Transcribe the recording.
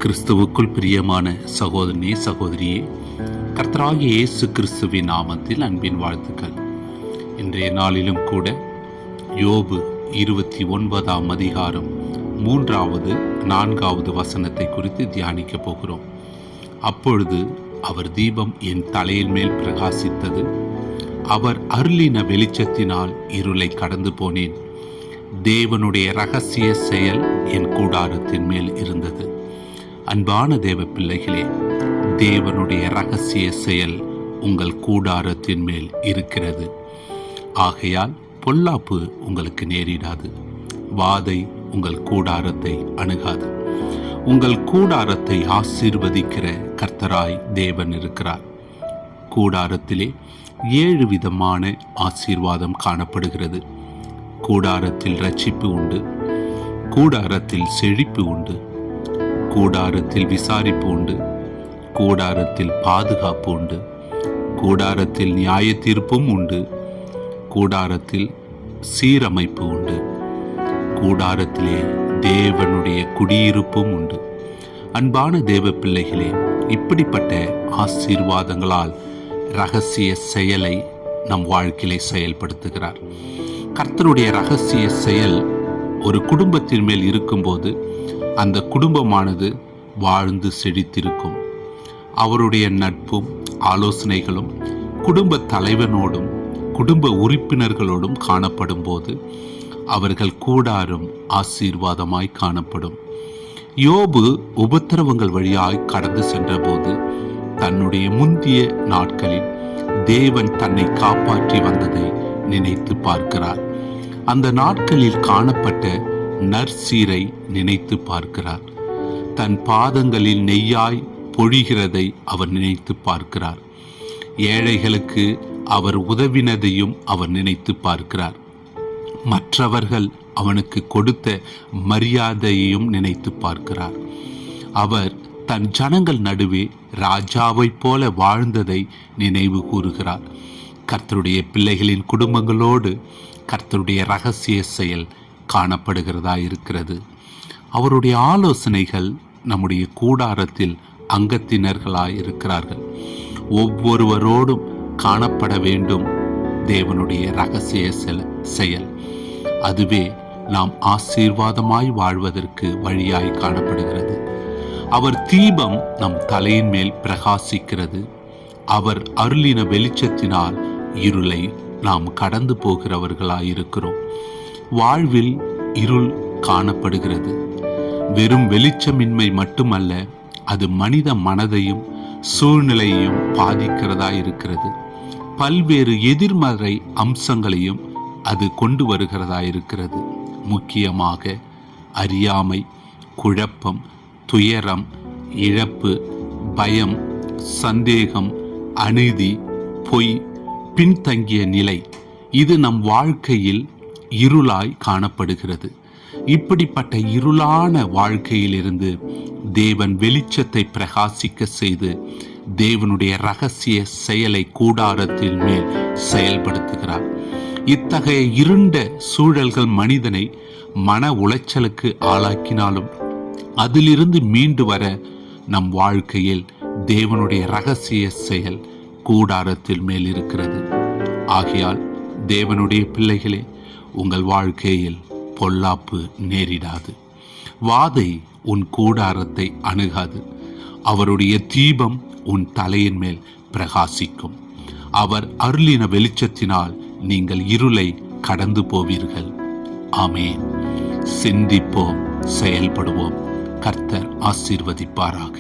கிறிஸ்துவுக்குள் பிரியமான சகோதரனே சகோதரியே, கர்த்தராகிய இயேசு கிறிஸ்துவின் நாமத்தில் அன்பின் வாழ்த்துக்கள். இன்றைய நாளிலும் கூட யோபு 29ஆம் அதிகாரம் 3வது 4வது வசனத்தை குறித்து தியானிக்க போகிறோம். அப்பொழுது அவர் தீபம் என் தலையின் மேல் பிரகாசித்தது, அவர் அருளின வெளிச்சத்தினால் இருளை கடந்து போனேன். தேவனுடைய இரகசிய செயல் என் கூடாரத்தின் மேல் இருந்தது. அன்பான தேவ பிள்ளைகளே, தேவனுடைய இரகசிய செயல் உங்கள் கூடாரத்தின் மேல் இருக்கிறது. ஆகையால் பொல்லாப்பு உங்களுக்கு நேரிடாது, வாதை உங்கள் கூடாரத்தை அணுகாது. உங்கள் கூடாரத்தை ஆசீர்வதிக்கிற கர்த்தராய் தேவன் இருக்கிறார். கூடாரத்திலே 7 விதமான ஆசீர்வாதம் காணப்படுகிறது. கூடாரத்தில் இரட்சிப்பு உண்டு, கூடாரத்தில் செழிப்பு உண்டு, கூடாரத்தில் விசாரிப்பு உண்டு, கூடாரத்தில் பாதுகாப்பு உண்டு, கூடாரத்தில் நியாய தீர்ப்பும் உண்டு, கூடாரத்தில் சீரமைப்பு உண்டு, கூடாரத்திலே தேவனுடைய குடியிருப்பும் உண்டு. அன்பான தேவ பிள்ளைகளே, இப்படிப்பட்ட ஆசீர்வாதங்களால் இரகசிய செயலை நம் வாழ்க்கையிலே செயல்படுத்துகிறார். கர்த்தருடைய இரகசிய செயல் ஒரு குடும்பத்தின் மேல் இருக்கும்போது அந்த குடும்பமானது வாழ்ந்து செழித்திருக்கும். அவருடைய நட்பும் ஆலோசனைகளும் குடும்ப தலைவனோடும் குடும்ப உறுப்பினர்களோடும் காணப்படும் போது அவர்கள் கூடாரம் ஆசீர்வாதமாய் காணப்படும். யோபு உபத்திரவங்கள் வழியாய் கடந்து சென்றபோது தன்னுடைய முந்திய நாட்களில் தேவன் தன்னை காப்பாற்றி வந்ததை நினைத்து பார்க்கிறார். அந்த நாட்களில் காணப்பட்ட நற்சீரை நினைத்து பார்க்கிறார். தன் பாதங்களில் நெய்யாய் பொழிகிறதை அவர் நினைத்து பார்க்கிறார். ஏழைகளுக்கு அவர் உதவினதையும் அவர் நினைத்து பார்க்கிறார். மற்றவர்கள் அவனுக்கு கொடுத்த மரியாதையையும் நினைத்து பார்க்கிறார். அவர் தன் ஜனங்கள் நடுவே ராஜாவைப் போல வாழ்ந்ததை நினைவு கூறுகிறார். கர்த்தருடைய பிள்ளைகளின் குடும்பங்களோடு கர்த்தருடைய இரகசிய செயல் காணப்படுகிறதா இருக்கிறது. அவருடைய ஆலோசனைகள் நம்முடைய கூடாரத்தில் அங்கத்தினர்களாய் இருக்கிறார்கள். ஒவ்வொருவரோடும் காணப்பட வேண்டும் தேவனுடைய இரகசிய செயல். அதுவே நாம் ஆசீர்வாதமாய் வாழ்வதற்கு வழியாய் காணப்படுகிறது. அவர் தீபம் நம் தலையின் மேல் பிரகாசிக்கிறது. அவர் அருளின வெளிச்சத்தினால் இருளை நாம் கடந்து போகிறவர்களாயிருக்கிறோம். வாழ்வில் இருள் காணப்படுகிறது. வெறும் வெளிச்சமின்மை மட்டுமல்ல, அது மனித மனதையும் சூழ்நிலையையும் பாதிக்கிறதா இருக்கிறது. பல்வேறு எதிர்மறை அம்சங்களையும் அது கொண்டு வருகிறதா இருக்கிறது. முக்கியமாக அறியாமை, குழப்பம், துயரம், இழப்பு, பயம், சந்தேகம், அநீதி, பொய், பின்தங்கிய நிலை, இது நம் வாழ்க்கையில் இருளாய் காணப்படுகிறது. இப்படிப்பட்ட இருளான வாழ்க்கையிலிருந்து தேவன் வெளிச்சத்தை பிரகாசிக்க செய்து தேவனுடைய இரகசிய செயலை கூடாரத்தின் மேல் செயல்படுத்துகிறார். இத்தகைய இருண்ட சூழல்கள் மனிதனை மன உளைச்சலுக்கு ஆளாக்கினாலும் அதிலிருந்து மீண்டு வர நம் வாழ்க்கையில் தேவனுடைய இரகசிய செயல் கூடாரத்தில் மேல் இருக்கிறது. ஆகையால் தேவனுடைய பிள்ளைகளே, உங்கள் வாழ்க்கையில் பொல்லாப்பு நேரிடாது, வாதை உன் கூடாரத்தை அணுகாது. அவருடைய தீபம் உன் தலையின் மேல் பிரகாசிக்கும். அவர் அருளின வெளிச்சத்தினால் நீங்கள் இருளை கடந்து போவீர்கள். ஆமென். சிந்திப்போம், செயல்படுவோம். கர்த்தர் ஆசீர்வதிப்பாராக.